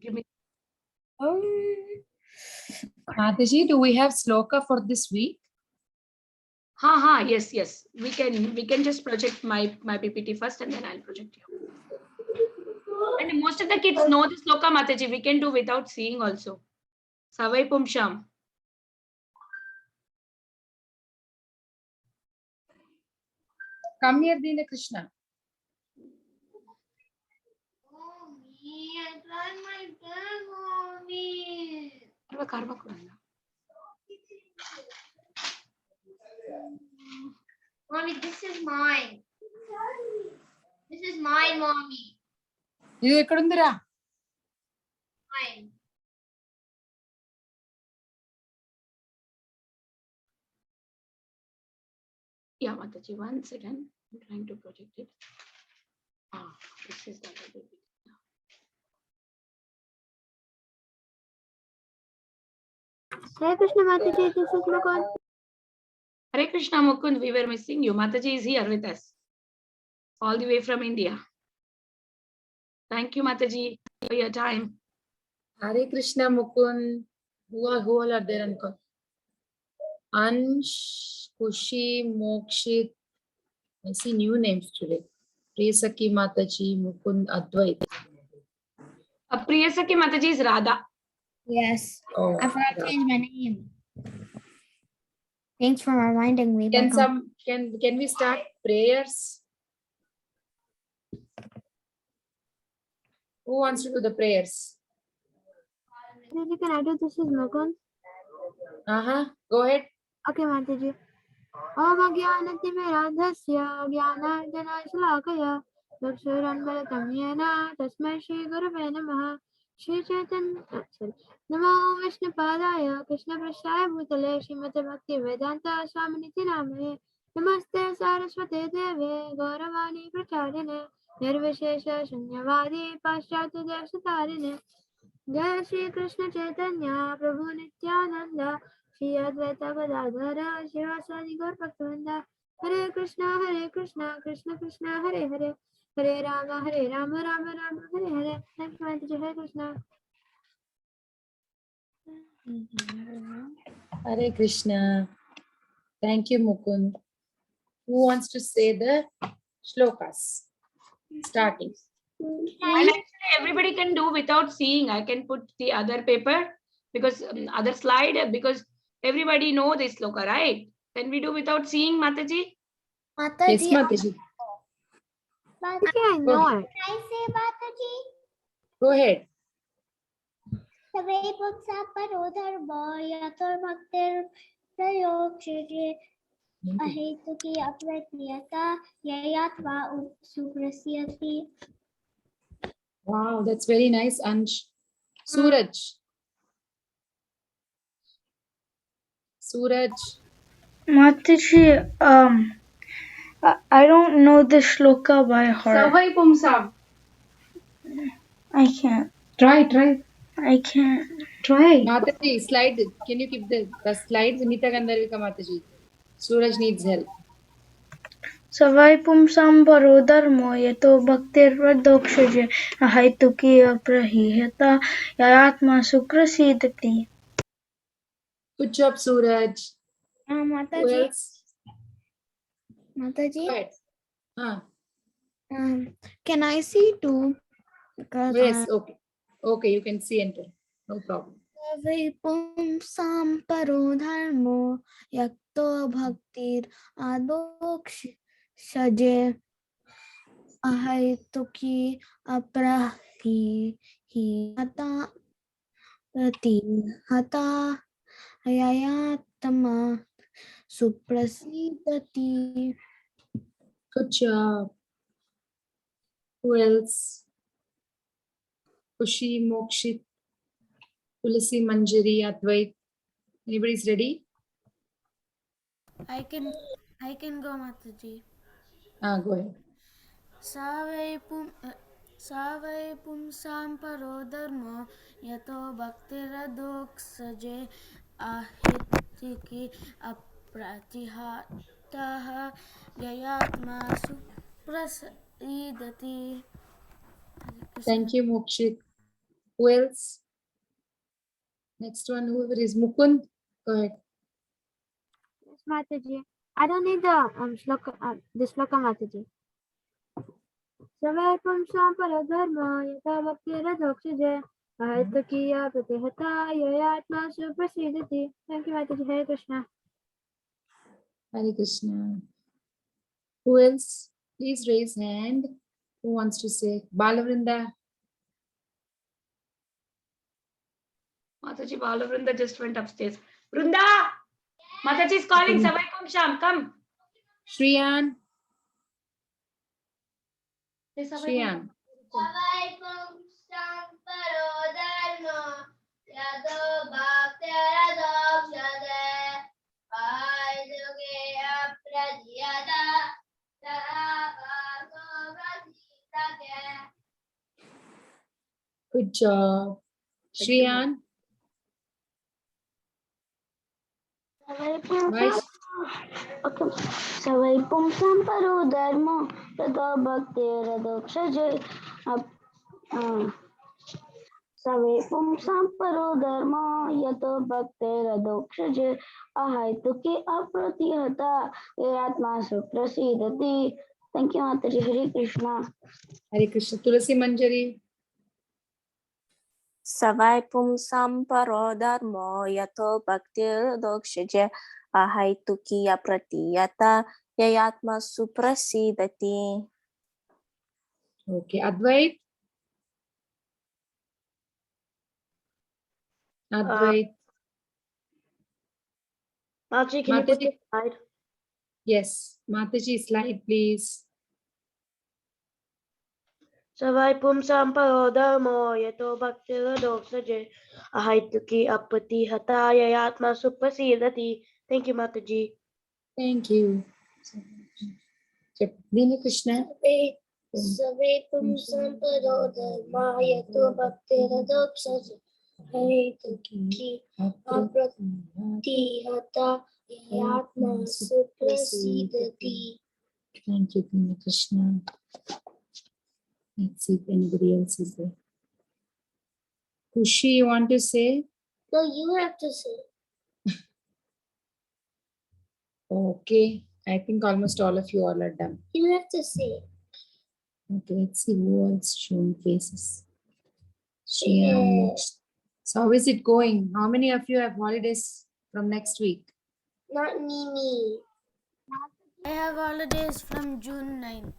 Give me. Mataji, do we have sloka for this week? Yes, yes. We can just project my PPT first and then I'll project you. And most of the kids know this sloka, Mataji. We can do without seeing also. Savai Pumsham. Come here, Dina Krishna. Mommy, I tried my best, Mommy. Mommy, this is mine. This is mine, Mommy. You ekkadundira? Mine. Yeah, Mataji, one second. I'm trying to project it. This is the other PPT. Hare Krishna, Mataji, this is Mukund. Hare Krishna Mukund, we were missing you. Mataji is here with us. All the way from India. Thank you, Mataji, for your time. Hare Krishna Mukund. Who all are there, uncle? Ansh, Kushi, Mokshit. I see new names today. Sakhi Mataji, Mukund, Advait. Priyasaki Mataji is Radha. Yes. Oh, I forgot to change my name. Thanks for reminding me. can we start prayers? Who wants to do the prayers? Can I do this is Mukund? Go ahead. Okay, Mataji. Om Jnanatimirandhasya Jnanarjana Duksuranbalatam Yena Tasmai Shri Gurave Namaha Shri Chaitanya Namo Vishnu Padaya Krishna Prasthaya Bhutale Srimate Bhakti Vedanta Swaminiti Namane Namaste Saraswate Deve Gauravani Pracharine Nirvishesha Shunyavadi Paschatya Devsatarine Jai Shri Krishna Chaitanya Prabhu Nityananda Shri Advaita Gadadhara Shivasadi Gaur Bhaktivinoda Hare Krishna Krishna Krishna Hare Hare Hare Rama Rama Rama Hare Hare. Thank you, Mataji. Hare Krishna. Hare Krishna. Thank you, Mukund. Who wants to say the shlokas? Starting. And actually, everybody can do without seeing. I can put the other paper because other slide because everybody know this sloka, right? Can we do without seeing, Mataji? Yes, Mataji. Mataji, I know it. Can I say Mataji? Go ahead. Savai pumsa parodharma yathar bhaktir prayogshije ahetuki apratniyata yayatva suprasyati. Wow, that's very nice, Ansh. Suraj. Mataji, I don't know the shloka by heart. Savai pumsa. I can't. Try. I can't. Try. Mataji, slide. Can you keep the slides? Nita Gandharvika Mataji. Suraj needs help. Savai pumsam parodharmo yato bhaktirvadokshuje ahaituki aprahihata yayatma sukrasidati. Good job, Suraj. Who Mataji. else? Mataji. Go ahead. Can I see too? Because Yes, okay. Okay, you can see and tell. No problem. Savai pumsam parodharmo yakto bhaktir adoksh Shaje ahaituki aprahi hata prati hata ayayatama suprasidati. Good job. Who else? Kushi, Mokshit, Tulasi, Manjari, Advait. Anybody's ready? I can go, Mataji. Go ahead. Savai pumsam parodharmo yato bhaktiradoksaje ahitiki apratihataha yayatma suprasidati. Thank you, Mokshit. Who else? Next one, whoever is Mukund. Go ahead. Yes, Mataji. I don't need the this sloka, Mataji. Savai pumsam paradharma yata bhaktiradokshije ahitakiya pratihata yayatma suprasidati. Thank you, Mataji. Hare Krishna. Hare Krishna. Who else? Please raise hand. Who wants to say? Balavrinda. Mataji, Balavrinda just went upstairs. Vrunda! Mataji is calling. Savai Pumsham, come. Shriyan. Say Savai Shriyan. Good job. Shriyan. Nice. Savai pumsam paro dharma yata bhaktiradokshije Savai pumsam paro dharma yata bhaktiradokshije ahaituki apratihata yatma suprasidati. Thank you, Mataji. Hare Krishna. Hare Krishna. Tulasi Manjari. Savai pumsam paro dharmo yato bhaktir dokshije ahaitukiya pratiyata yayatma suprasidati. Okay. Advait. Advait. Mataji, can you put Mataji. the slide? Yes. Mataji, slide, please. Savai pumsam paro dharmo yato bhaktira doksaje ahaituki apati hataya yatma suprasidati. Thank you, Mataji. Thank you. Dini Krishna. Savai pumsam paro dharma yato bhaktira doksaje ahaituki apratihata yatma suprasidati. Thank you, Dini Krishna. Let's see if anybody else is there. Kushi, you want to say? No, you have to say. Okay. I think almost all of you all are done. You have to say. Okay, let's see who else showing faces. Shriyan. So how is it going? How many of you have holidays from next week? Not me. I have holidays from June 9th.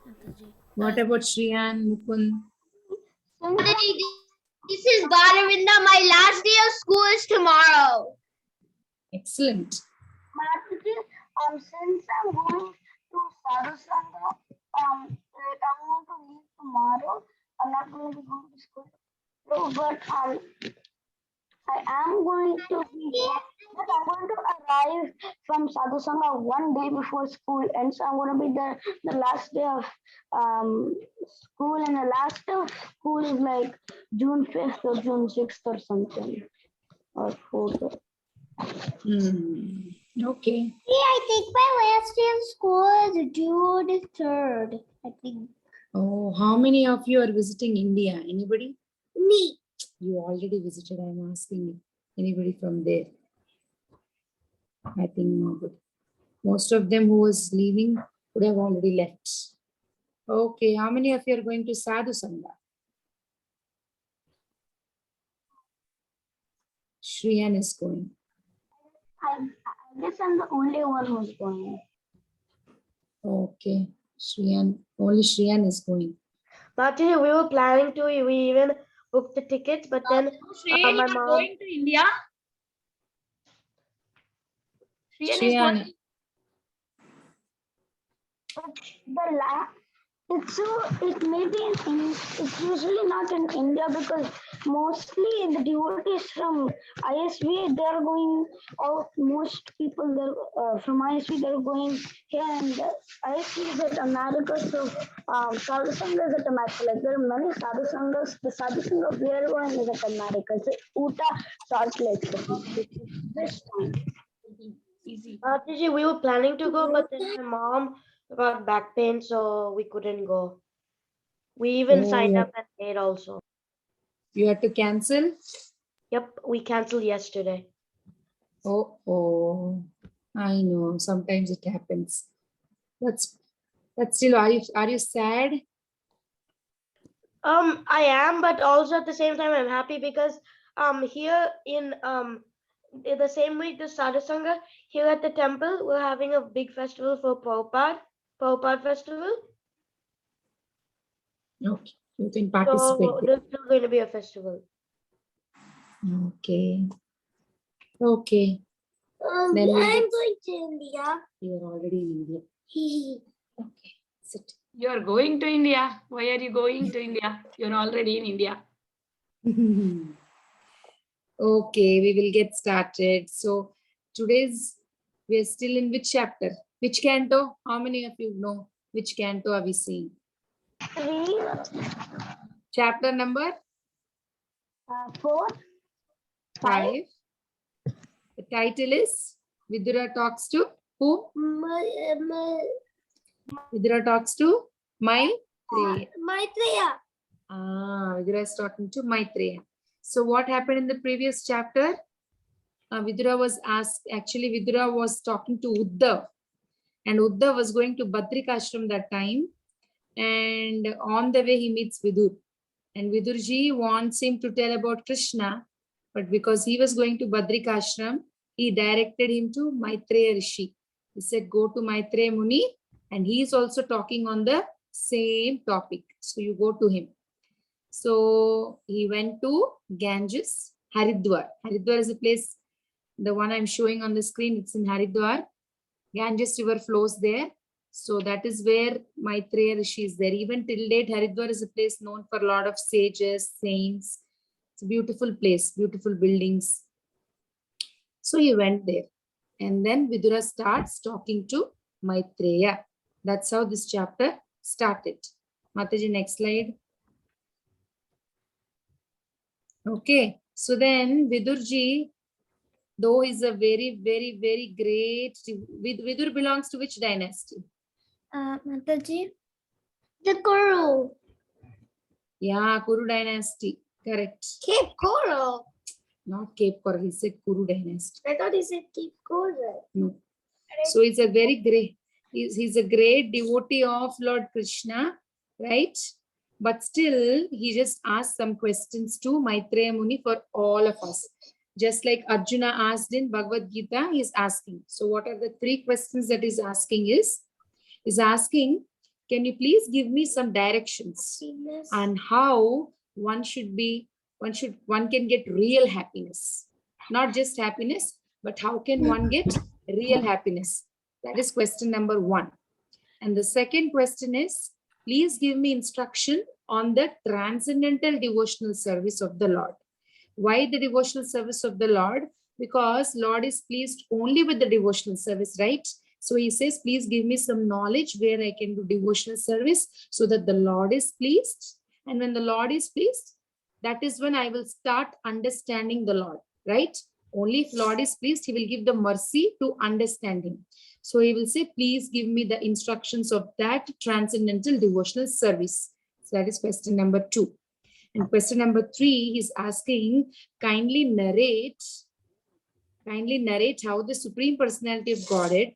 Mataji. What about Shriyan, Mukund? This is Balavinda. My last day of school is tomorrow. Excellent. Since I'm going to Sadhu Sangha, I'm going to leave tomorrow. I'm not going to go to school. No, but I am going to be, but I'm going to arrive from Sadhu Sangha one day before school ends. So I'm going to be there the last day of school, and the last day of school is like June 5th or June 6th or something, or 4th. Okay. I think my last day of school is June 3rd. I think. Oh, how many of you are visiting India? Anybody? Me. You already visited. I'm asking you. Anybody from there? I think nobody. Most of them who was leaving would have already left. Okay, how many of you are going to Sadhu Sangha? Shriyan is going. I guess I'm the only one who's going. Okay, Shriyan. Only Shriyan is going. Mataji, we were planning to, we even booked the tickets, but then Shreya, my you are mom. going to India? Shreya is Shriyan. going. It may be it's usually not in India because mostly the devotees from ISV they're going, or most people there from ISV they're going here, and ISV is at America, so Sadhu Sangha is at America. Like there are many Sadhu Sanghas. The Sadhu Sangha we are going is at America. It's Utah Salt Lake City. This time. Easy. Mataji, we were planning to go, but then my mom got back pain, so we couldn't go. We even signed up and paid also. You had to cancel? Yep, we canceled yesterday. Oh, I know. Sometimes it happens. But still, are you sad? I am, but also at the same time, I'm happy because here in the same week, the Sadhu Sangha, here at the temple, we're having a big festival for Prabhupada festival. Okay, you can participate. So there's still going to be a festival. Okay. Okay. Then we'll I'm get- going to India. You are already in India. Okay. Sit. You're going to India. Why are you going to India? You're already in India. Okay, we will get started. So we're still in which chapter? Which canto? How many of you know which canto are we seeing? 3, Chapter number 4, 5. The title is Vidura talks to whom? Vidura talks to Maitreya. Maitreya. Vidura is talking to Maitreya. So what happened in the previous chapter? Vidura was talking to Uddhav, and Uddhav was going to Badrikashram that time, and on the way he meets Vidur, and Vidurji wants him to tell about Krishna, but because he was going to Badrikashram, he directed him to Maitreya Rishi. He said, go to Maitreya Muni, and he is also talking on the same topic. So you go to him. So he went to Ganges, Haridwar. Haridwar is a place, the one I'm showing on the screen, it's in Haridwar. Ganges river flows there. So that is where Maitreya Rishi is there. Even till date, Haridwar is a place known for a lot of sages, saints. It's a beautiful place, beautiful buildings. So he went there. And then Vidura starts talking to Maitreya. That's how this chapter started. Mataji, next slide. Okay. So then Vidurji, though he's a very, very, very great, Vidur belongs to which dynasty? Mataji. The Kuru. Yeah, Kuru dynasty. Correct. Cape Coral. Not Cape Coral. He said Kuru dynasty. I thought he said Cape Coral. No. So he's a very great, he's a great devotee of Lord Krishna, right? But still, he just asked some questions to Maitreya Muni for all of us. Just like Arjuna asked in Bhagavad Gita, he's asking. So what are the 3 questions that he's asking is asking, can you please give me some directions on how one can get real happiness? Not just happiness, but how can one get real happiness? That is question number 1. And the second question is, please give me instruction on the transcendental devotional service of the Lord. Why the devotional service of the Lord? Because Lord is pleased only with the devotional service, right? So he says, please give me some knowledge where I can do devotional service so that the Lord is pleased. And when the Lord is pleased, that is when I will start understanding the Lord, right? Only if Lord is pleased, he will give the mercy to understand him. So he will say, please give me the instructions of that transcendental devotional service. So that is question number 2. And question number 3, he's asking, kindly narrate how the Supreme Personality of Godhead,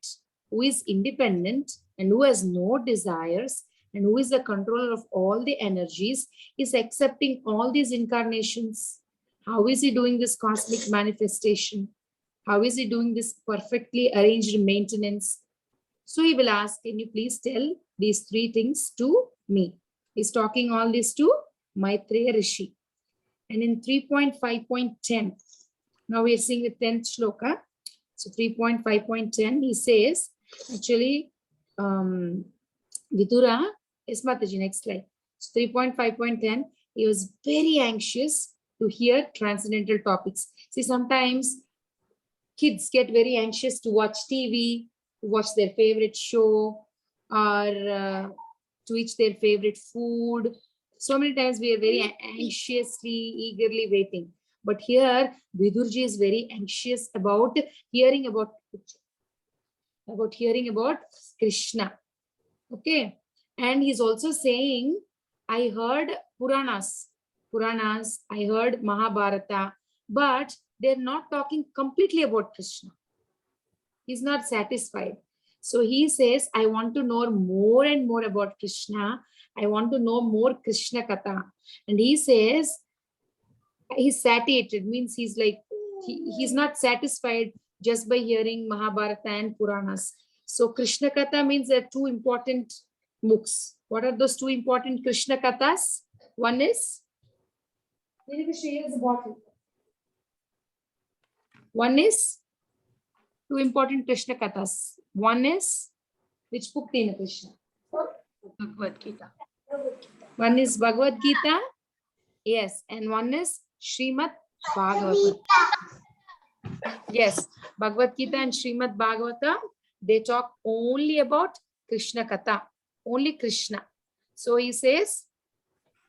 who is independent and who has no desires and who is the controller of all the energies, is accepting all these incarnations. How is he doing this cosmic manifestation? How is he doing this perfectly arranged maintenance? So he will ask, can you please tell these 3 things to me? He's talking all this to Maitreya Rishi. And in 3.5.10, now we are seeing the 10th shloka. So 3.5.10, he says, actually, Vidura, yes, Mataji, next slide. So 3.5.10, he was very anxious to hear transcendental topics. See, sometimes kids get very anxious to watch TV, to watch their favorite show, or to eat their favorite food. So many times we are very anxiously, eagerly waiting. But here, Vidurji is very anxious about hearing about Krishna. Okay. And he's also saying, I heard Puranas. Puranas, I heard Mahabharata, but they're not talking completely about Krishna. He's not satisfied. So he says, I want to know more and more about Krishna. I want to know more Krishna Katha. And he says, he's satiated, means he's like, he's not satisfied just by hearing Mahabharata and Puranas. So Krishna Katha means there are two important books. What are those two important Krishna Kathas? One is, here's a bottle. One is two important Krishna Kathas. One is, which book Tina Krishna? Bhagavad Gita. One is Bhagavad Gita. Yes. And one is Srimad Bhagavatam. Yes. Bhagavad Gita and Srimad Bhagavatam, they talk only about Krishna Katha. Only Krishna. So he says,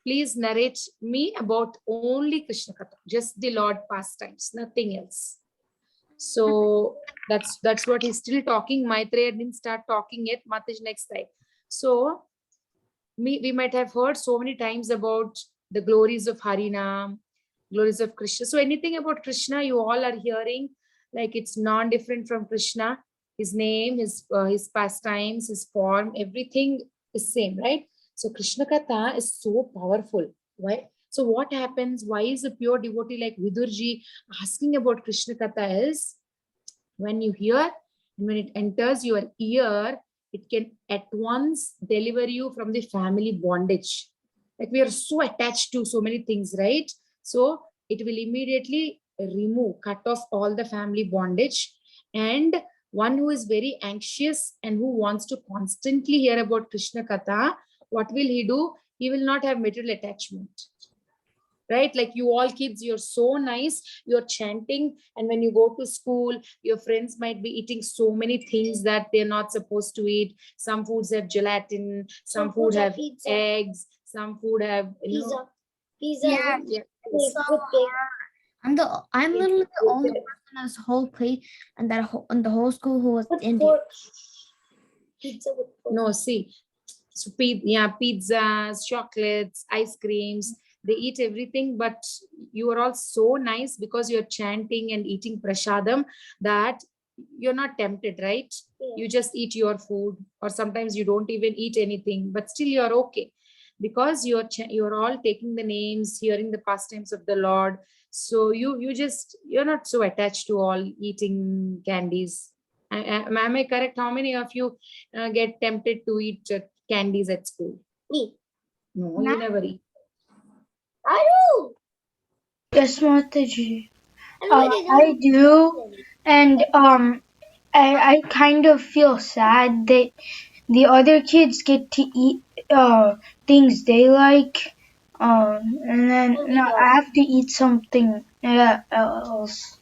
please narrate me about only Krishna Katha. Just the Lord pastimes, nothing else. So that's what he's still talking. Maitreya didn't start talking yet. Mataji next time. So we might have heard so many times about the glories of Harinam, glories of Krishna. So anything about Krishna, you all are hearing, like it's non-different from Krishna. His name, his pastimes, his form, everything is same, right? So Krishna Katha is so powerful. Why? So what happens? Why is a pure devotee like Vidurji asking about Krishna Katha is, when you hear, when it enters your ear, it can at once deliver you from the family bondage. Like we are so attached to so many things, right? So it will immediately cut off all the family bondage. And one who is very anxious and who wants to constantly hear about Krishna Katha, what will he do? He will not have material attachment. Right? Like you all kids, you're so nice, you're chanting, and when you go to school, your friends might be eating so many things that they're not supposed to eat. Some foods have gelatin, some food have pizza, eggs, some food have Pizza. Yeah. Yeah. I'm literally the only person in this whole place and in the whole school who was Indian. Pizza with pork. No, see, so pizzas, chocolates, ice creams, they eat everything, but you are all so nice because you're chanting and eating prasadam that you're not tempted, right? Yeah. You just eat your food, or sometimes you don't even eat anything, but still you're okay because you're all taking the names, hearing the pastimes of the Lord. So you're not so attached to all eating candies. Am I correct? How many of you get tempted to eat candies at school? Me. No, you never eat. I do. Yes, Mataji. Everybody I does. do, and I kind of feel sad that the other kids get to eat things they like, and then And we no, don't. I have to eat something else.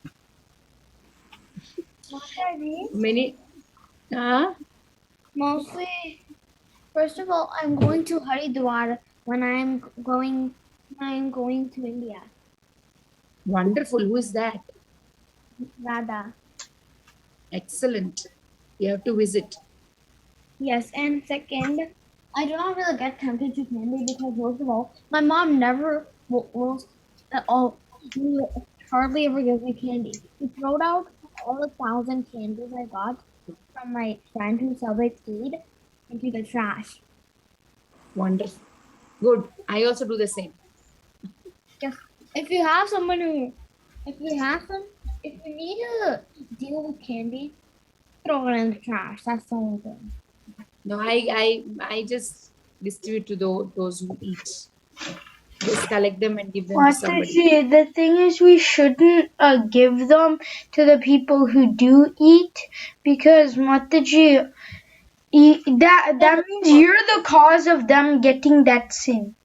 Many. Mostly, first of all, I'm going to Haridwar when I'm going to India. Wonderful. Who is that? Radha. Excellent. You have to visit. Yes, and second, I do not really get tempted to candy because first of all, my mom never will at all hardly ever gives me candy. She throw out all the 1,000 candies I got from my friend who celebrates Eid into the trash. Wonderful. Good. I also do the same. Just if you have someone who, if you need to deal with candy, throw it in the trash. That's the only thing. No, I just distribute to those who eat. Just collect them and give them to somebody. Mataji, the thing is, we shouldn't give them to the people who do eat, because Mataji, that means you're the cause of them getting that sin.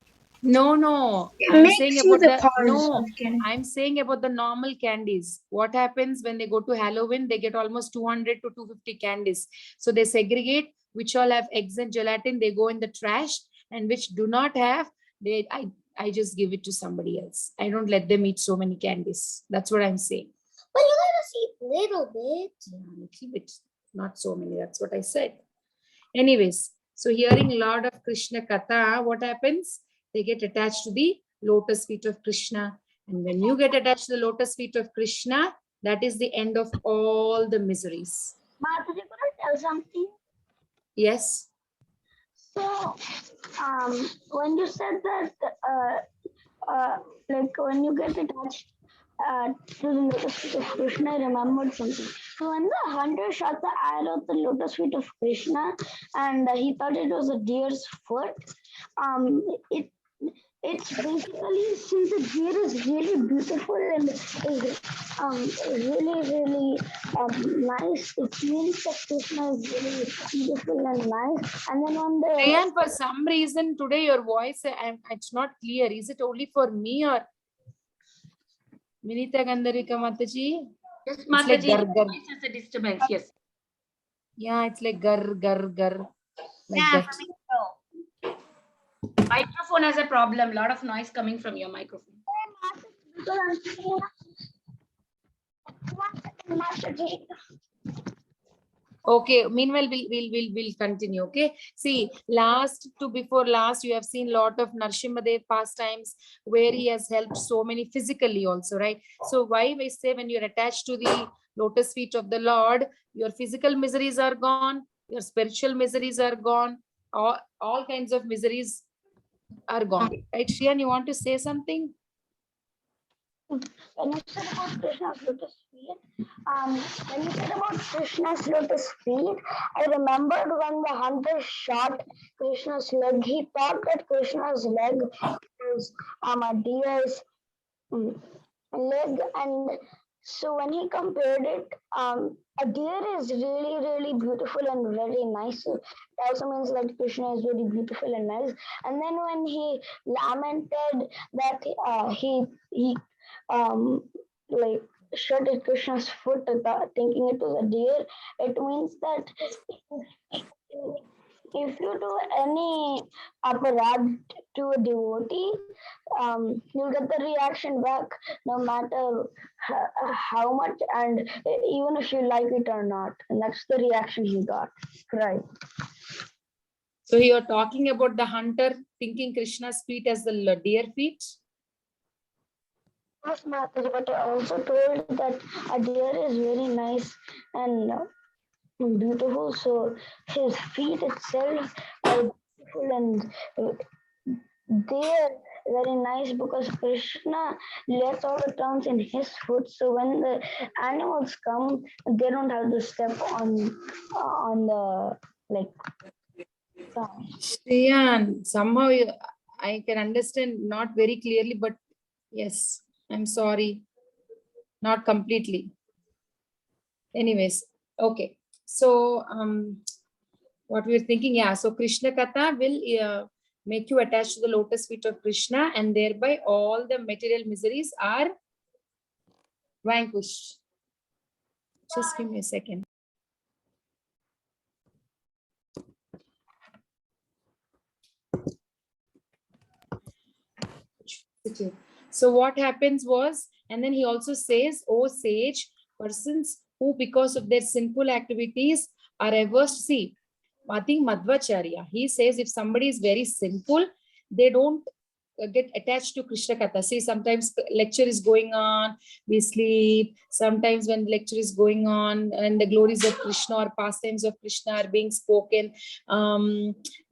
No. It I'm makes saying you about the the cause no. of getting. I'm saying about the normal candies. What happens when they go to Halloween? They get almost 200 to 250 candies. So they segregate which all have eggs and gelatin. They go in the trash, and which do not have, I just give it to somebody else. I don't let them eat so many candies. That's what I'm saying. But you let us eat little bit. Yeah, little bit, not so many. That's what I said. Anyways, so hearing a lot of Krishna Katha, what happens? They get attached to the lotus feet of Krishna. And when you get attached to the lotus feet of Krishna, that is the end of all the miseries. Mataji, could I tell something? Yes. So, when you said that, like when you get attached to the lotus feet of Krishna, I remembered something. So when the hunter shot the arrow at the lotus feet of Krishna, and he thought it was a deer's foot, it's basically, since the deer is really beautiful and is really nice, it means that Krishna is really beautiful and nice. And then on the And for some reason today your voice, it's not clear. Is it only for me or Vinita Gandarika Mataji? Yes, It's like Mataji, gar, gar. voice is a disturbance. Yes. Yeah, it's like gar, gar, gar. Like Yeah, that. for me too. Microphone has a problem. Lot of noise coming from your microphone. because I'm thinking, Mataji. Okay, meanwhile we'll continue. Okay, see, last to before last you have seen lot of Narsimhadev pastimes where he has helped so many physically also, right? So why we say when you're attached to the lotus feet of the Lord, your physical miseries are gone, your spiritual miseries are gone, all kinds of miseries are gone, right? Shian, you want to say something? When you said about Krishna's lotus feet, when you said about Krishna's lotus feet, I remembered when the hunter shot Krishna's leg, he thought that Krishna's leg was a deer's leg, and so when he compared it, a deer is really beautiful and very nice. So it also means that Krishna is very beautiful and nice. And then when he lamented that he like shut at Krishna's foot, thinking it was a deer, it means that if you do any aparad to a devotee, you'll get the reaction back no matter how much, and even if you like it or not. And that's the reaction he got. Right. So you're talking about the hunter thinking Krishna's feet as the deer feet? Yes, Mataji, but I also told that a deer is very nice and beautiful. So his feet itself are beautiful and they're very nice because Krishna lets all the turns in his foot. So when the animals come, they don't have to step on the like. Shian, somehow I can understand not very clearly, but yes, I'm sorry, not completely. Anyways, okay. So what we were thinking, yeah. So Krishna Katha will make you attached to the lotus feet of Krishna, and thereby all the material miseries are vanquished. Just give me a second. Okay. So what happens was, and then he also says, "O sage, persons who because of their sinful activities are averse to see." I think Madhvacharya, he says if somebody is very sinful, they don't get attached to Krishna Katha. See, sometimes lecture is going on, we sleep. Sometimes when lecture is going on and the glories of Krishna or pastimes of Krishna are being spoken,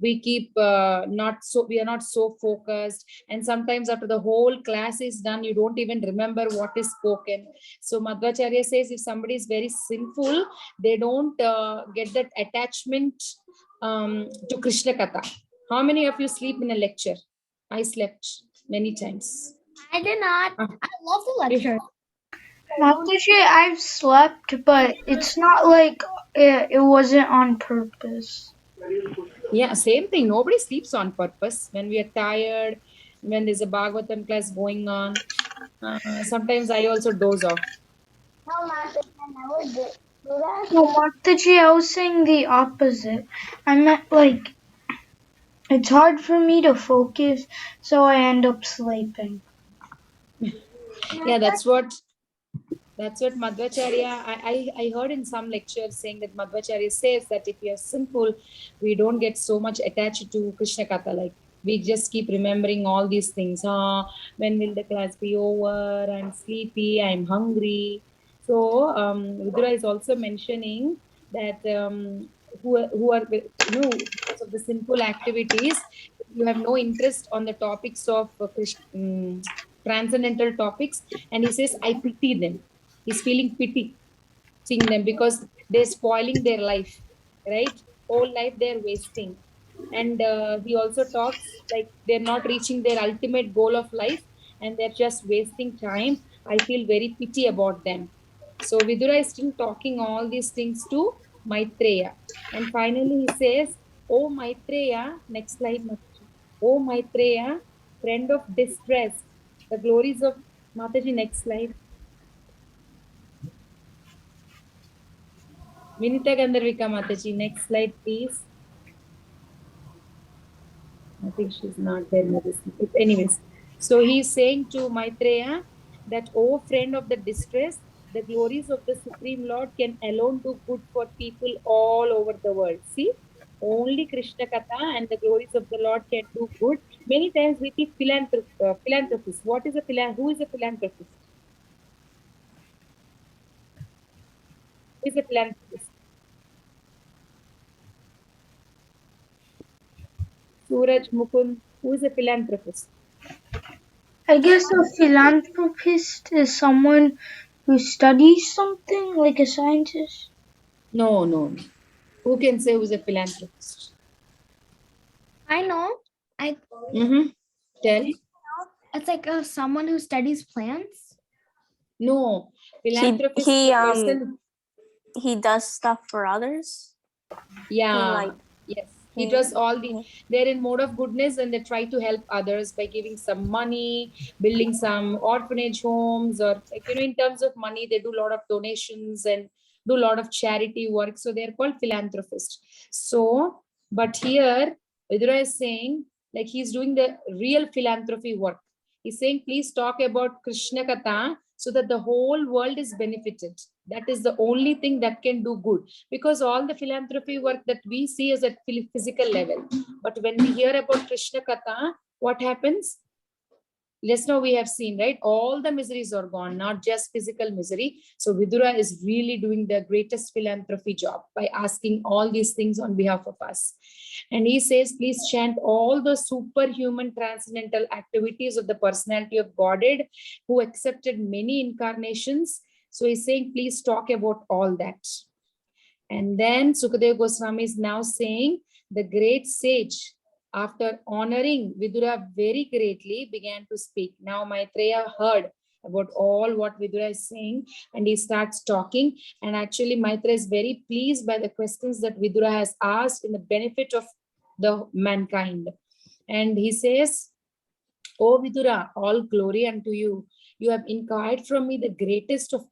we keep we are not so focused. And sometimes after the whole class is done, you don't even remember what is spoken. So Madhvacharya says if somebody is very sinful, they don't get that attachment to Krishna Katha. How many of you sleep in a lecture? I slept many times. I did not. Ah. I love the lecture. Mataji, I've slept, but it's not like it wasn't on purpose. Yeah, same thing. Nobody sleeps on purpose. When we are tired, when there's a Bhagavatam class going on, sometimes I also doze off. No, Mataji, I never did do that. No, Mataji, I was saying the opposite. I meant like it's hard for me to focus, so I end up sleeping. Yeah, that's what Madhvacharya, I heard in some lectures saying that Madhvacharya says that if we are sinful, we don't get so much attached to Krishna Katha. Like We just keep remembering all these things. When will the class be over? I'm sleepy, I'm hungry. So Vidura is also mentioning that who are, because of the sinful activities, you have no interest on the topics of transcendental topics, and he says, I pity them. He's feeling pity seeing them because they're spoiling their life, right? Whole life they're wasting. And he also talks like they're not reaching their ultimate goal of life and they're just wasting time. I feel very pity about them. So Vidura is still talking all these things to Maitreya. And finally he says, Oh Maitreya, next slide, Mataji. Oh Maitreya, friend of distress, the glories of Mataji, next slide. Vinita Gandharvika Mataji, next slide, please. I think she's not there in this. Anyways, so he's saying to Maitreya that, oh friend of the distress, the glories of the Supreme Lord can alone do good for people all over the world. See, only Krishna Katha and the glories of the Lord can do good. Many times we think philanthropist. What is a who is a philanthropist? Who is a philanthropist? Suraj Mukund, who is a philanthropist? I guess a philanthropist is someone who studies something like a scientist. No. Who can say who's a philanthropist? I know. Tell. It's like someone who studies plants. No, philanthropist is a person. He does stuff for others. Yeah. Yes. He does all they're in mode of goodness and they try to help others by giving some money, building some orphanage homes, or in terms of money, they do a lot of donations and do a lot of charity work. So they're called philanthropists. So, but here, Vidura is saying like he's doing the real philanthropy work. He's saying, please talk about Krishna Katha so that the whole world is benefited. That is the only thing that can do good, because all the philanthropy work that we see is at physical level. But when we hear about Krishna Katha, what happens? Just now we have seen, right? All the miseries are gone, not just physical misery. So Vidura is really doing the greatest philanthropy job by asking all these things on behalf of us. And he says, please chant all the superhuman transcendental activities of the personality of Godhead who accepted many incarnations. So he's saying, please talk about all that. And then Sukadeva Goswami is now saying, the great sage, after honoring Vidura very greatly, began to speak. Now Maitreya heard about all what Vidura is saying and he starts talking. And actually Maitreya is very pleased by the questions that Vidura has asked in the benefit of the mankind. And he says, O Vidura, all glory unto you. You have inquired from me the greatest of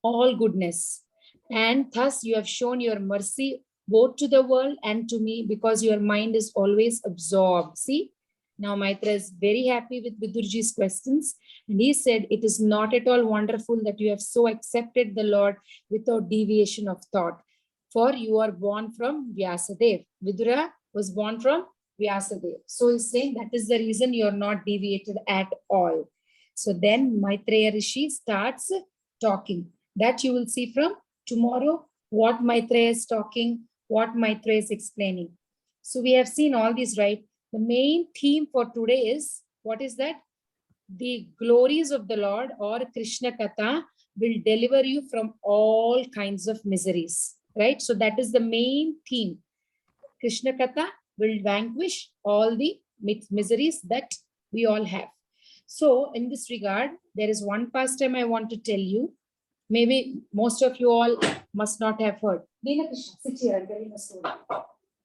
all goodness. And thus you have shown your mercy both to the world and to me, because your mind is always absorbed. See, now Maitreya is very happy with Vidurji's questions. And he said, it is not at all wonderful that you have so accepted the Lord without deviation of thought. For you are born from Vyasadev. Vidura was born from Vyasadev. So he's saying that is the reason you're not deviated at all. So then Maitreya Rishi starts talking. That you will see from tomorrow, what Maitreya is talking, what Maitreya is explaining. So we have seen all these, right? The main theme for today is, what is that? The glories of the Lord, or Krishna Katha, will deliver you from all kinds of miseries, right? So that is the main theme. Krishna Katha will vanquish all the miseries that we all have. So in this regard, there is one pastime I want to tell you. Maybe most of you all must not have heard. Neela Krishna, sit here, I'm telling a story.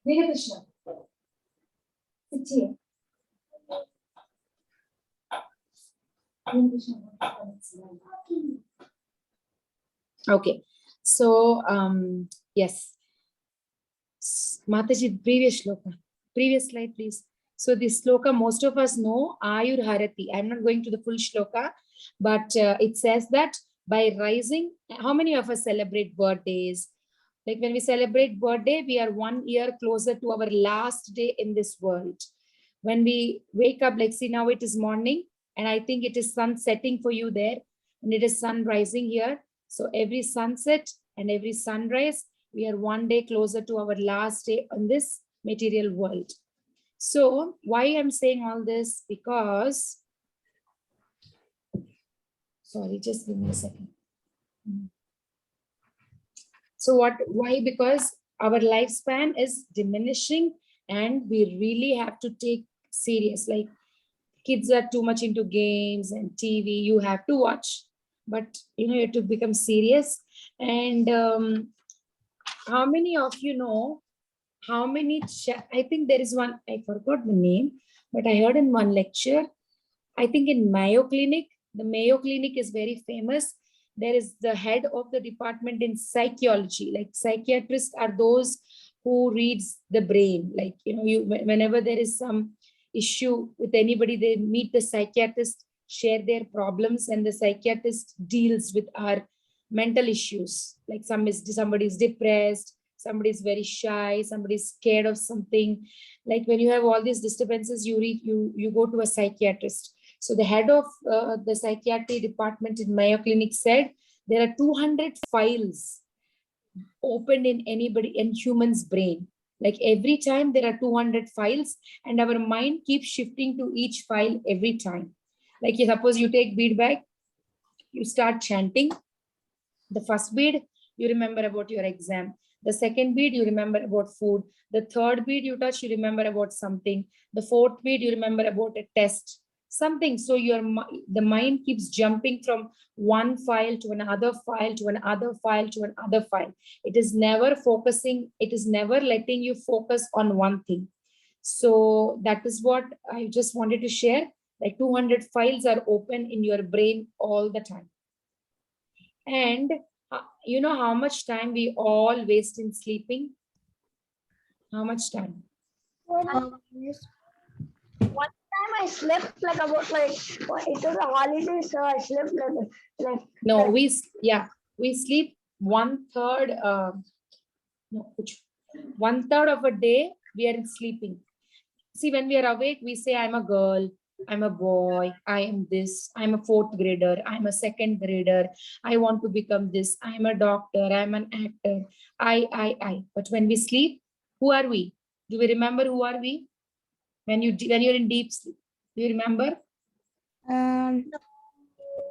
Neela Krishna, sit here. Okay, so yes, Mataji, previous slide, please. So this shloka, most of us know, Ayur Harati. I'm not going to the full shloka, but it says that by rising, how many of us celebrate birthdays? Like when we celebrate birthday, we are 1 year closer to our last day in this world. when we wake up, like see now it is morning and I think it is sun setting for you there and it is sun rising here. So every sunset and every sunrise, we are one day closer to our last day on this material world. So why I'm saying all this? Because, sorry, just give me a second. So why? Because our lifespan is diminishing and we really have to take serious. Like kids are too much into games and TV, you have to watch, but you have to become serious. And how many of you know how many, I think there is one, I forgot the name, but I heard in one lecture, I think in Mayo Clinic, the Mayo Clinic is very famous. There is the head of the department in psychology, like psychiatrists are those who reads the brain. Like, whenever there is some issue with anybody, they meet the psychiatrist, share their problems, and the psychiatrist deals with our mental issues. Like somebody is depressed, somebody is very shy, somebody is scared of something. Like when you have all these disturbances, you go to a psychiatrist. So the head of the psychiatry department in Mayo Clinic said there are 200 files opened in human's brain. Like every time there are 200 files and our mind keeps shifting to each file every time. Like suppose you take bead bag, you start chanting. The first bead, you remember about your exam. The second bead, you remember about food. The third bead you touch, you remember about something. The fourth bead, you remember about a test. Something. So the mind keeps jumping from one file to another file to another file to another file. It is never focusing. It is never letting you focus on one thing. So that is what I just wanted to share. Like 200 files are open in your brain all the time. And you know how much time we all waste in sleeping? How much time? One time I slept like about it was a holiday, so I slept like no, we sleep 1/3. No, 1/3 of a day we are sleeping. See, when we are awake, we say, I'm a girl, I'm a boy, I am this, I'm a 4th grader, I'm a 2nd grader, I want to become this, I'm a doctor, I'm an actor, I. But when we sleep, who are we? Do we remember who are we? When you're in deep sleep, do you remember?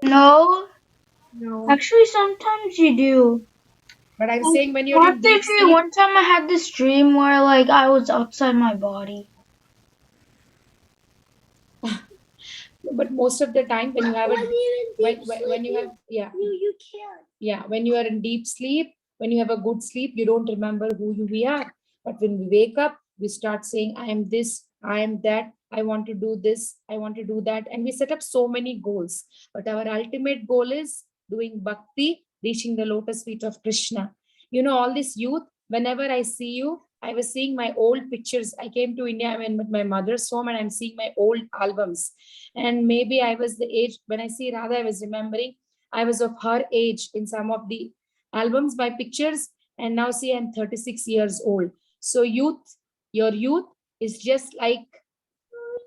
No. No. Actually, sometimes you do. But I'm saying when you're in deep sleep. One time I had this dream where like I was outside my body. But most of the time when you have when you have you can't. when you are in deep sleep, when you have a good sleep, you don't remember who we are. But when we wake up, we start saying, I am this, I am that, I want to do this, I want to do that. And we set up so many goals. But our ultimate goal is doing bhakti, reaching the lotus feet of Krishna. All this youth, whenever I see you, I was seeing my old pictures. I came to India with my mother's home and I'm seeing my old albums. And maybe I was the age, when I see Radha, I was remembering I was of her age in some of the albums by pictures. And now see, I'm 36 years old. So your youth is just like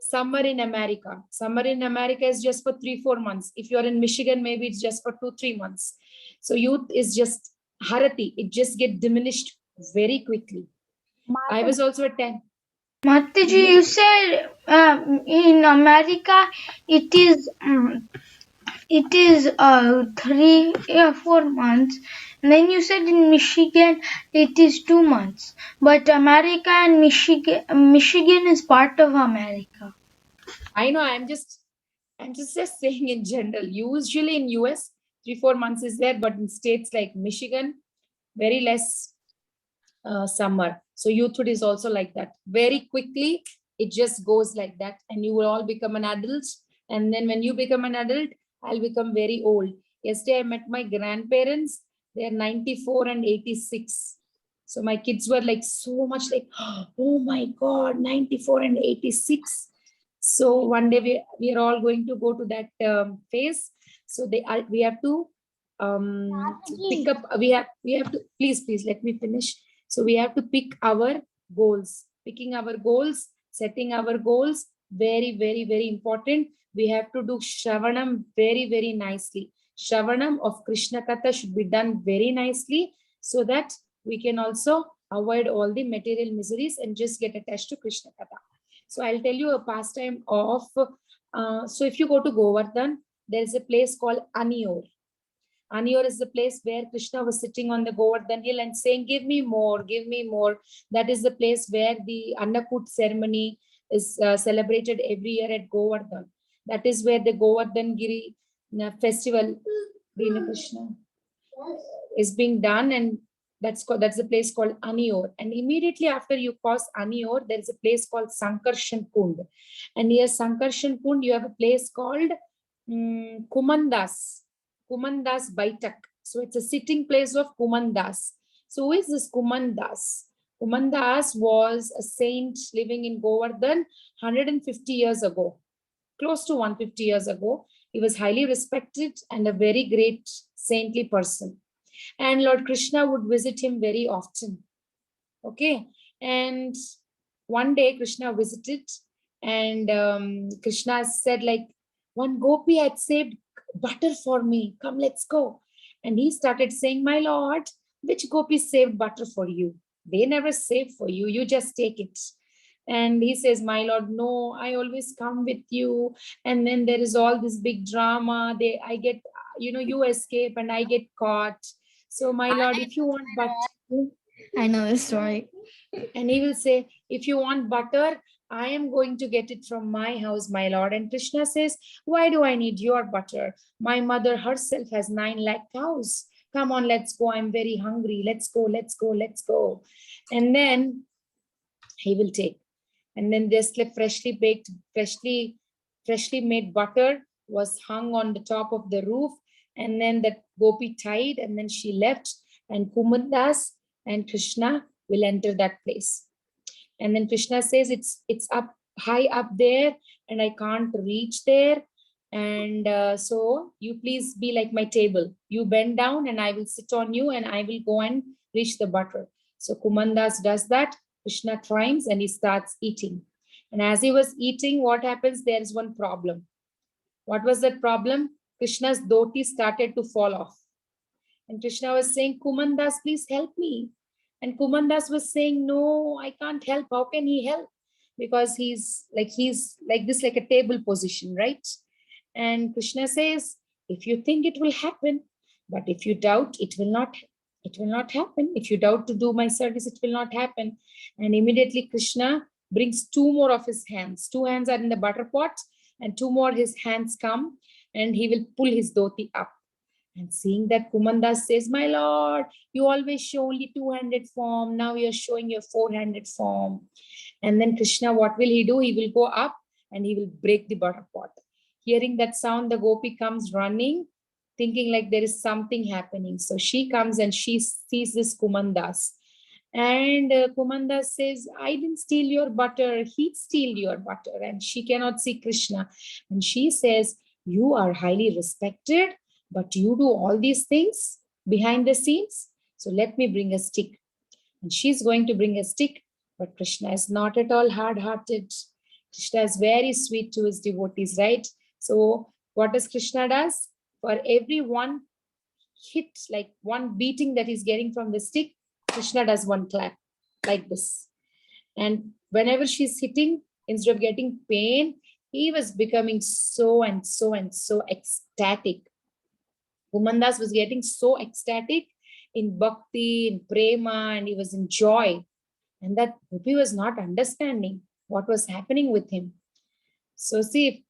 summer in America. Summer in America is just for 3-4 months. If you're in Michigan, maybe it's just for 2-3 months. So youth is just harati. It just get diminished very quickly. I was also a 10. Mataji, you said in America it is 3 or 4 months. And then you said in Michigan it is 2 months. But America and Michigan is part of America. I know. I'm just saying in general. Usually in US, 3-4 months is there, but in states like Michigan, very less summer. So youthhood is also like that. Very quickly, it just goes like that, and you will all become an adult. And then when you become an adult, I'll become very old. Yesterday, I met my grandparents. They're 94 and 86. So my kids were like so much like, oh my God, 94 and 86. So one day we are all going to go to that phase. So we have to pick up. We have to please let me finish. So we have to pick our goals. Picking our goals, setting our goals, Very, very, very important. We have to do Shravanam very, very nicely. Shravanam of Krishna Katha should be done very nicely so that we can also avoid all the material miseries and just get attached to Krishna Katha. So I'll tell you a pastime of, so if you go to Govardhan, there is a place called Aniyor. Aniyor is the place where Krishna was sitting on the Govardhan hill and saying, give me more, give me more. That is the place where the Annakut ceremony is celebrated every year at Govardhan. That is where the Govardhan Giri festival, Dina Krishna, is being done, and that's the place called Aniyor. And immediately after you cross Aniyor, there is a place called Sankarshan Kund. And near Sankarshan Kund, you have a place called Kumandas Baitak. So it's a sitting place of Kumandas. So who is this Kumandas? Kumandas was a saint living in Govardhan 150 years ago, close to 150 years ago. He was highly respected and a very great saintly person. And Lord Krishna would visit him very often. Okay. And one day Krishna visited, and Krishna said, like, one gopi had saved butter for me. Come, let's go. And he started saying, my Lord, which gopi saved butter for you? They never saved for you. You just take it. And he says, my Lord, no, I always come with you. And then there is all this big drama. I get, you escape and I get caught. So my Lord, if you want butter, I know this story. and he will say, if you want butter, I am going to get it from my house, my Lord. And Krishna says, why do I need your butter? My mother herself has 9 lakh cows. Come on, let's go. I'm very hungry. Let's go, let's go, let's go. And then he will take. And then just like freshly baked, freshly made butter was hung on the top of the roof. And then that gopi tied, and then she left. And Kumundas and Krishna will enter that place. And then Krishna says, it's up high up there, and I can't reach there. And so you please be like my table. You bend down and I will sit on you, and I will go and reach the butter. So Kumandas does that. Krishna climbs and he starts eating. And as he was eating, what happens? There is one problem. What was that problem? Krishna's dhoti started to fall off. And Krishna was saying, Kumandas, please help me. And Kumandas was saying, no, I can't help. How can he help? Because he's like this, like a table position, right? And Krishna says, if you think it will happen, but if you doubt, it will not happen. If you doubt to do my service, it will not happen. And immediately Krishna brings 2 more of his hands. 2 hands are in the butter pot, and 2 more his hands come, and he will pull his dhoti up. And seeing that, Kumandas says, my Lord, you always show only 2-handed form. Now you're showing your 4-handed form. And then Krishna, what will he do? He will go up and he will break the butter pot. Hearing that sound, the gopi comes running, thinking like there is something happening. So she comes and she sees this Kumandas. And Kumandas says, I didn't steal your butter. He stole your butter. And she cannot see Krishna. And she says, you are highly respected, but you do all these things behind the scenes. So let me bring a stick. And she's going to bring a stick, but Krishna is not at all hard-hearted. Krishna is very sweet to his devotees, right? So what does Krishna does? For every one hit, like one beating that he's getting from the stick, Krishna does one clap like this. And whenever she's hitting, instead of getting pain, he was becoming so and so and so ecstatic. Kumandas was getting so ecstatic in bhakti, in prema, and he was in joy. And that Gopi was not understanding what was happening with him. So see,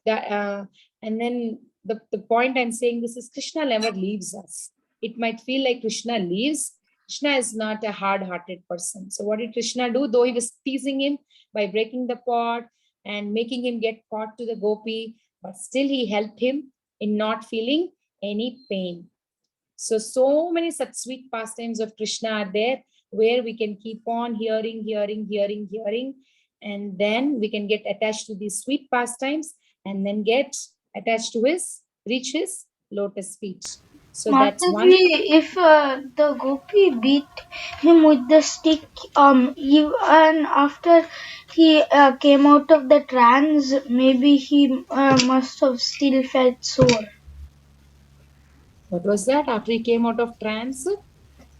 that, and then the point I'm saying this is, Krishna never leaves us. It might feel like Krishna leaves. Krishna is not a hard-hearted person. So what did Krishna do? Though he was teasing him by breaking the pot and making him get caught to the gopi, but still he helped him in not feeling any pain. So many such sweet pastimes of Krishna are there where we can keep on hearing, and then we can get attached to these sweet pastimes and then get attached to reach his lotus feet. So that's one. Mataji, if the gopi beat him with the stick, and after he came out of the trance, maybe he must have still felt sore. What was that? After he came out of trance?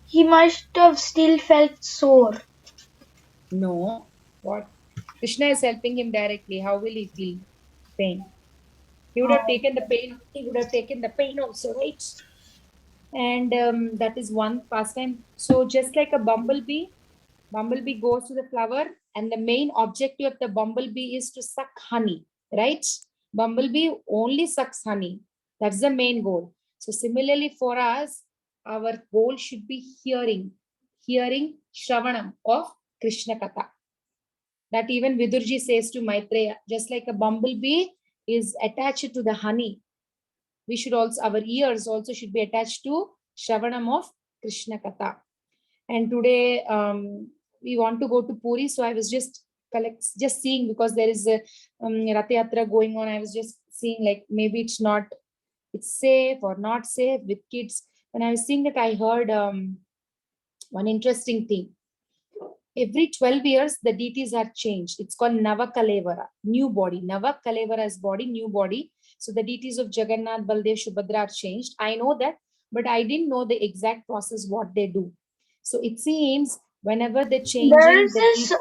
He must have still felt sore. No. What? Krishna is helping him directly. How will he feel pain? He would have taken the pain. He would have taken the pain also, right? And that is one pastime. So just like a bumblebee, bumblebee goes to the flower, and the main objective of the bumblebee is to suck honey, right? Bumblebee only sucks honey. That's the main goal. So similarly for us, our goal should be hearing Shravanam of Krishna Katha. That even Vidurji says to Maitreya, just like a bumblebee is attached to the honey, we should also, our ears also should be attached to Shravanam of Krishna Katha. And today we want to go to Puri, so I was just seeing, because there is a Rath Yatra going on. I was just seeing, like, maybe it's safe or not safe with kids. When I was seeing that, I heard one interesting thing. Every 12 years, the deities are changed. It's called Navakalevara, new body. Navakalevara's body, new body. So the deities of Jagannath, Baldev, Subhadra are changed. I know that, but I didn't know the exact process, what they do. So it seems whenever they're changing, There is this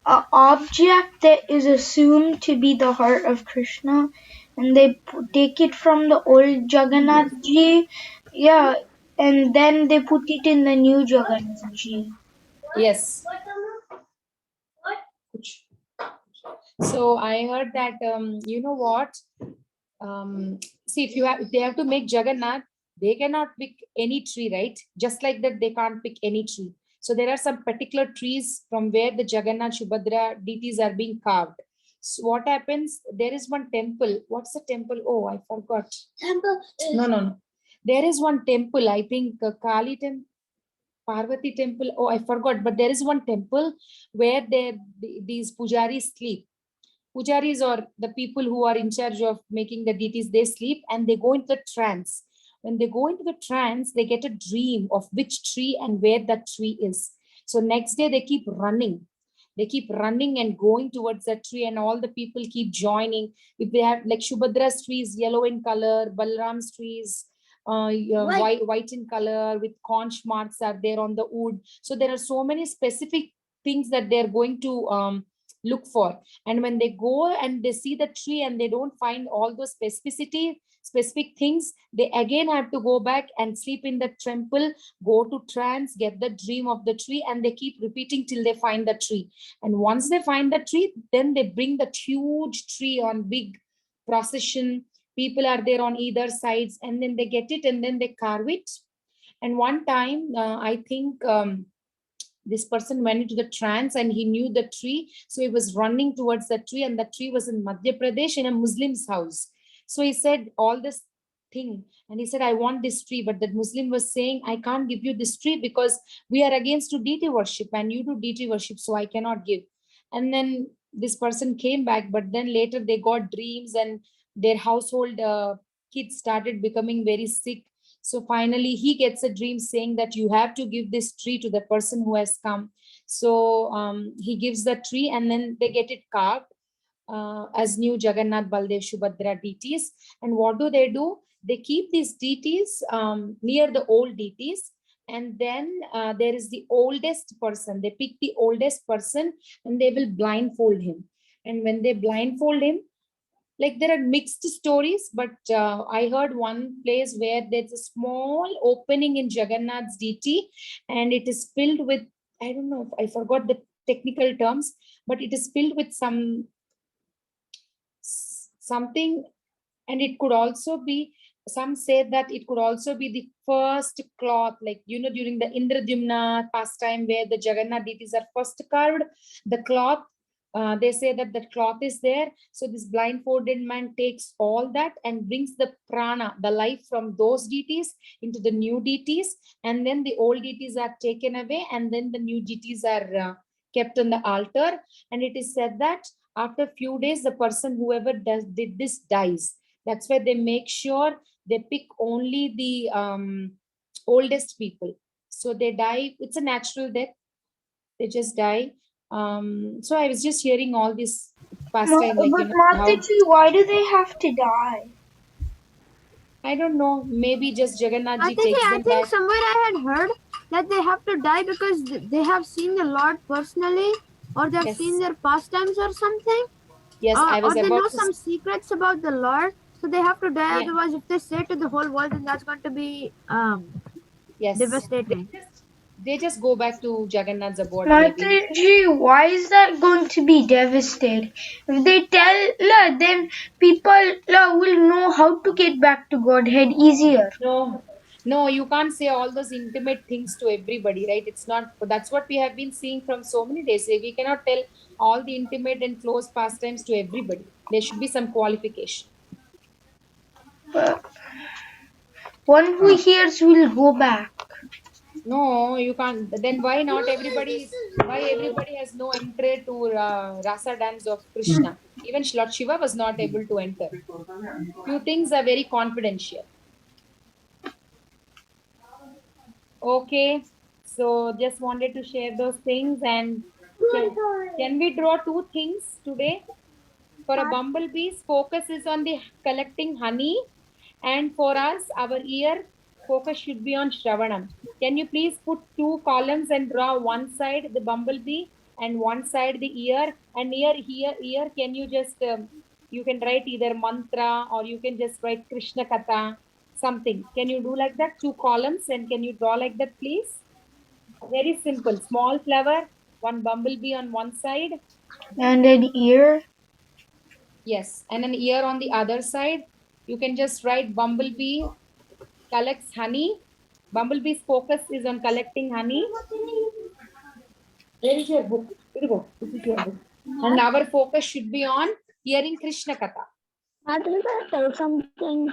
object that is assumed to be the heart of Krishna, and they take it from the old Jagannath Ji, yeah, and then they put it in the new Jagannath Ji. Yes. So I heard that you know what? See, if they have to make Jagannath, they cannot pick any tree, right? Just like that, they can't pick any tree. So there are some particular trees from where the Jagannath Subhadra deities are being carved. So what happens? There is one temple. What's the temple? Oh, I forgot. Temple is No. There is one temple. I think Kali temple. Parvati temple. Oh, I forgot. But there is one temple where these pujaris sleep. Pujaris, or the people who are in charge of making the deities, they sleep and they go into the trance. When they go into the trance, they get a dream of which tree and where that tree is. So next day they keep running. They keep running and going towards that tree, and all the people keep joining. If they have, like, Shubhadra's tree is yellow in color, Balram's tree is white in color with conch marks are there on the wood. So there are so many specific things that they're going to look for. And when they go and they see the tree and they don't find all those specific things, they again have to go back and sleep in the temple, go to trance, get the dream of the tree, and they keep repeating till they find the tree. And once they find the tree, then they bring that huge tree on big procession. People are there on either sides, and then they get it and then they carve it. And one time, I think this person went into the trance and he knew the tree. So he was running towards the tree, and the tree was in Madhya Pradesh in a Muslim's house. So he said all this thing, and he said, I want this tree. But that Muslim was saying, I can't give you this tree because we are against to deity worship and you do deity worship, so I cannot give. And then this person came back, but then later they got dreams and their household kids started becoming very sick. So finally he gets a dream saying that you have to give this tree to the person who has come. So he gives the tree, and then they get it carved as new Jagannath, Baldev, Subhadra deities. And what do? They keep these deities near the old deities. And then there is the oldest person. They pick the oldest person and they will blindfold him. And when they blindfold him, like, there are mixed stories, but I heard one place where there's a small opening in Jagannath's deity, and it is filled with, I don't know, I forgot the technical terms, but it is filled with something. And it could also be, some say that it could also be the first cloth, like, during the Indradyumna pastime where the Jagannath deities are first carved, the cloth, they say that the cloth is there. So this blindfolded man takes all that and brings the prana, the life from those deities into the new deities. And then the old deities are taken away, and then the new deities are kept on the altar. And it is said that after a few days, the person, whoever did this, dies. That's why they make sure they pick only the oldest people. So they die. It's a natural death. They just die. So I was just hearing all this pastime, like, But how, Mataji, why do they have to die? I don't know, maybe just Jagannath ji Mataji, takes I them think back. somewhere I had heard that they have to die because they have seen the Lord personally, or they've Yes. seen their pastimes or something. Yes, I was Or they know about to. some secrets about the Lord, so they have to die. Yeah. Otherwise, if they say to the whole world, then that's going to be Yes. devastating. They just go back to Jagannath's abode, maybe. Mataji, why is that going to be devastating? If they tell, then people will know how to get back to Godhead easier. No, you can't say all those intimate things to everybody, right? It's not, that's what we have been seeing from so many days. We cannot tell all the intimate and close pastimes to everybody. There should be some qualification. One who hears will go back. No, you can't. Then why not everybody? Why everybody has no entry to Rasa dance of Krishna? Even Lord Shiva was not able to enter. Few things are very confidential. Okay, so just wanted to share those things. And can we draw two things today? For a bumblebee's focus is on the collecting honey, and for us, our ear focus should be on Shravanam. Can you please put two columns and draw one side the bumblebee and one side the ear? And ear, can you just you can write either mantra or you can just write Krishna Katha, something. Can you do like that? Two columns, and can you draw like that, please? Very simple. Small flower, one bumblebee on one side. And an ear. Yes, and an ear on the other side. You can just write bumblebee collects honey. Bumblebee's focus is on collecting honey. Where is your book? Here you go. This is your book. And our focus should be on hearing Krishna Katha. Mataji, can I tell something?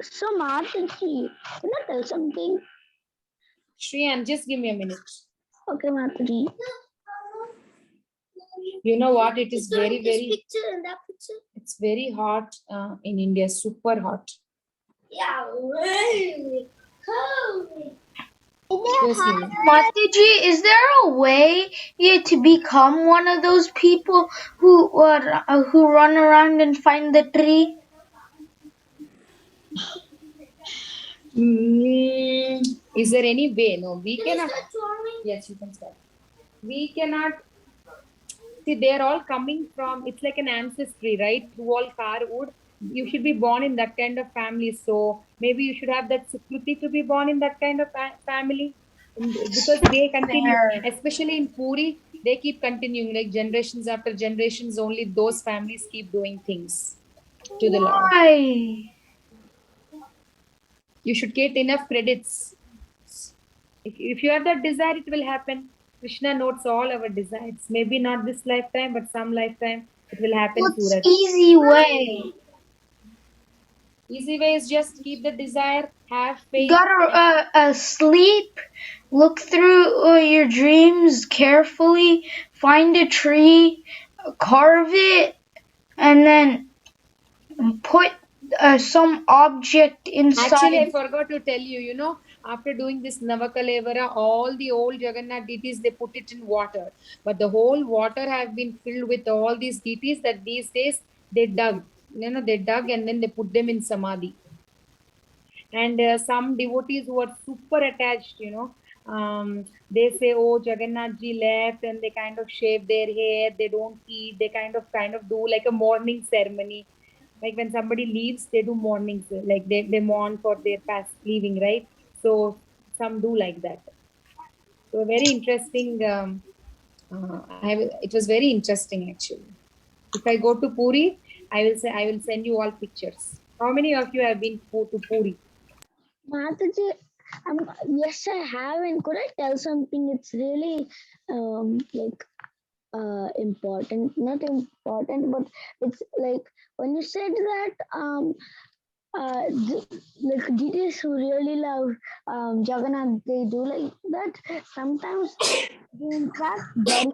So, Mataji, can I tell something? Shriyan, just give me a minute. Okay, Mataji. You know what? It is very, it's very hot in India, super hot. Yeah, really cold. Just give me. Mataji, is there a way to become one of those people who run around and find the tree? Is there any way? No, we cannot. Yes, you can start. We cannot. See, they're all coming from, it's like an ancestry, right? Through all Karwood. You should be born in that kind of family. So maybe you should have that security to be born in that kind of family. Because they continue, especially in Puri, they keep continuing, like generations after generations, only those families keep doing things to the Lord. Why? You should get enough credits. If you have that desire, it will happen. Krishna notes all our desires. Maybe not this lifetime, but some lifetime it will happen. What's Suraj. easy way? Easy way is just keep the desire, have faith. You gotta sleep, look through your dreams carefully, find a tree, carve it, and then put some object inside. Actually, I forgot to tell you, after doing this Navakalevara, all the old Jagannath deities, they put it in water. But the whole water have been filled with all these deities that these days they dug. They dug and then they put them in Samadhi. And some devotees who are super attached, they say, oh, Jagannath ji left, and they kind of shave their hair, they don't eat, they kind of do like a mourning ceremony. Like when somebody leaves, they do mournings, like they mourn for their past leaving, right? So some do like that. So very interesting. It was very interesting actually. If I go to Puri, I will send you all pictures. How many of you have been to Puri? Mataji, yes, I have. And could I tell something? It's really important. Not important, but it's like when you said that like deities who really love Jagannath, they do like that. Sometimes they in fact bury them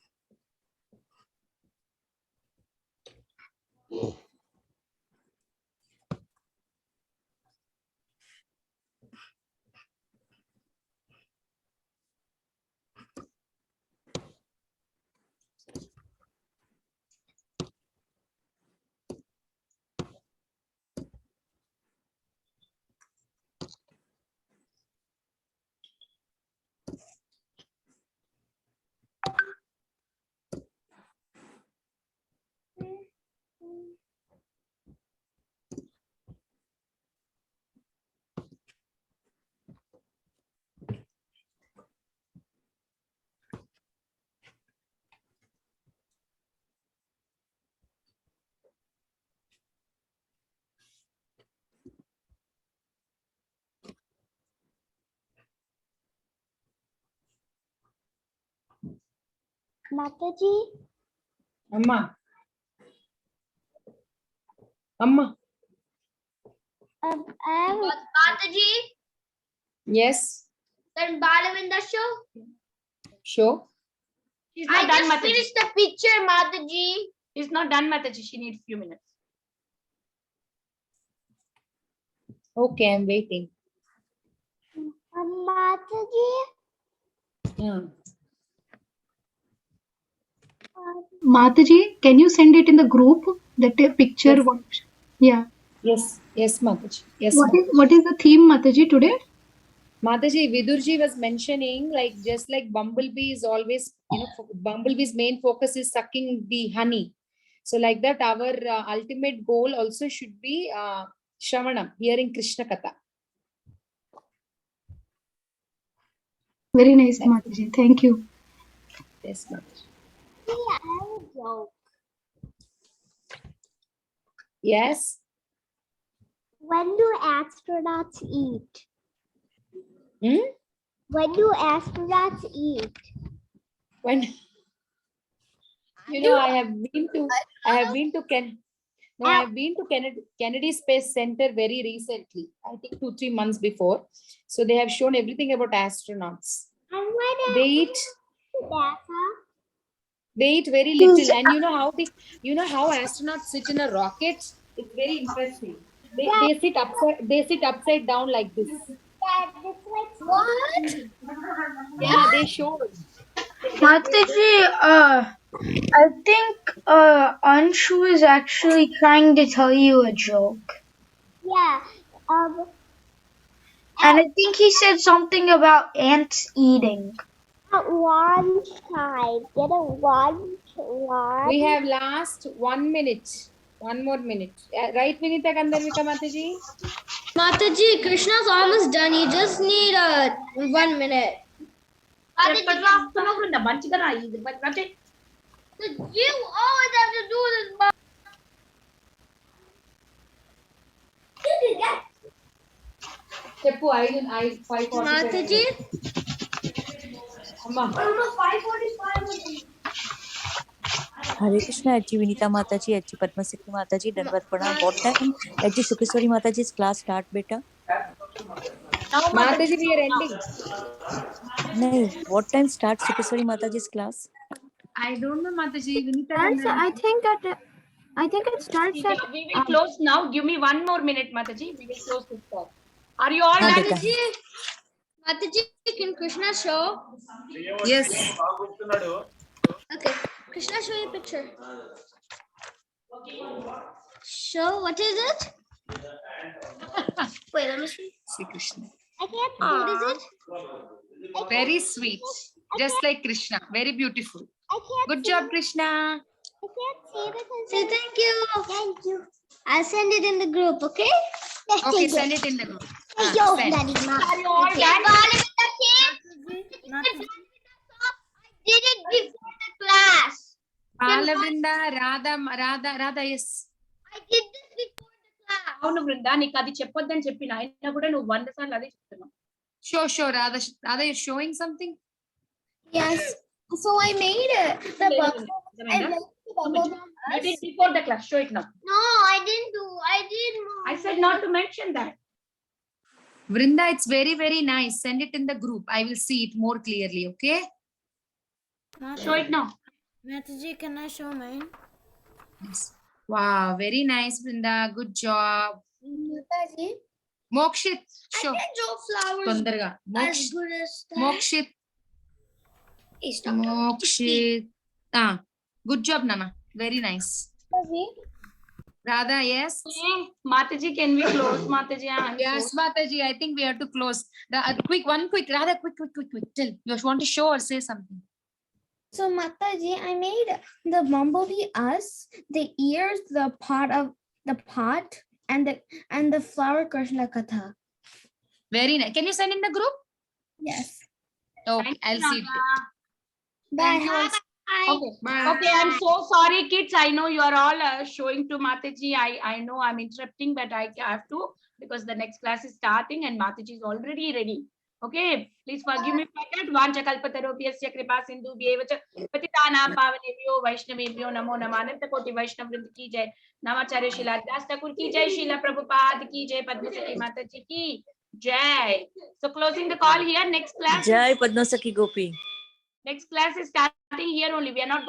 Mataji, Amma. Amma. I'm Mataji, Yes. then Balavinda show. Show. She's I not done, just Mataji. finished the picture, Mataji. She's not done, Mataji. She needs few minutes. Okay, I'm waiting. Mataji. Mataji, can you send it in the group? That picture. Yes. What? Yeah. Yes. Yes, Mataji. Yes, What is the theme, Mataji, today? Mataji, Vidurji was mentioning just like bumblebee is always, bumblebee's main focus is sucking the honey. So like that, our ultimate goal also should be Shravanam, hearing Krishna Katha. Very nice, Mataji. Thank you. Yes, Mataji. I have a joke. Yes. When do astronauts eat? Hmm? When do astronauts eat? When I have been to Kennedy Space Center very recently. I think 2-3 months before. So they have shown everything about astronauts. And when They eat. NASA? They eat very little, and how astronauts sit in a rocket. It's very interesting. They sit upside down like this. That looks like What? Yeah, they showed. Mataji, I think Anshu is actually trying to tell you a joke. yeah. And I think he said something about ants eating. At one time, We have last 1 minute. 1 more minute. Right, Vinita Gandharvika Mataji? Mataji, Krishna's almost done. You just need 1 minute. You always have to do this. Cheppu, I 5:45. Mataji, Amma. Hare Krishna, Achi Vinita Mataji, Achi Padma Sakhi Mataji, Danvatpana. What time Achi Shukeswari Mataji's class start, beta? Mataji, we are ending. No, what time starts Shukeswari Mataji's class? I don't know, Mataji. Vinita That's, I think it starts at. We will close now. Give me 1 more minute, Mataji. We will close this call. Are you all done? Mataji, Mataji, can Krishna show? Yes. Okay, Krishna, show your picture. Show, what is it? Wait, let me see. See Krishna. I can't What is it? Very sweet. Just like Krishna. Very beautiful. I can't Good job, Krishna. I can't see because Say thank you. thank you. I'll send it in the group, okay? Okay, send it in the group. Thank you, Send. Daddy Ma. Are you all Okay, done? I did it before the class. Palavrinda, Radha, yes. I did this before the class. అవును బృందా నీకు అది చెప్పొద్దని చెప్పిన అయినా కూడా నువ్వు 100 సార్లు అదే చెప్తున్నావు. Sure, Radha, you're showing something? Yes. So I made it. The bubble. I made the bubble. You did before the class. Show it now. No, I didn't do. I did. I said not to mention that. Vrinda, it's very, very nice. Send it in the group. I will see it more clearly, okay? Show it now. Mataji, can I show mine? Yes. Wow, very nice, Vrinda. Good job. Mataji, Mokshit, show. I draw flowers Tondarga. as good as that. Mokshit. Mokshit. Good job, Nana. Very nice. Radha, yes. Mataji, can we close? Mataji, Yes, Mataji. I think we have to close. Quick. Radha, quick. Tell. You want to show or say something? So Mataji, I made the bumblebee us, the ears, the pot, and the flower Krishna Katha. Very nice. Can you send in the group? Yes. Okay, I'll see it. Bye. Okay. Okay, I'm so sorry, kids. I know you are all showing to Mataji. I know I'm interrupting, but I have to because the next class is starting and Mataji is already ready. Okay, please forgive me for that. Vancha kalpatarubhyasya kripa sindhubhyev cha patitanam pavanebhyo vaishnavebhyo namo namah. Ananta koti Vaishnav Vrind ki jai. Namacharya Shila Das Thakur ki jai. Shila Prabhupada ki jai. Padma Sakhi Mataji ki jai. So closing the call here. Next class. Jai Padma Sakhi Gopi. Next class is starting here only. We are not going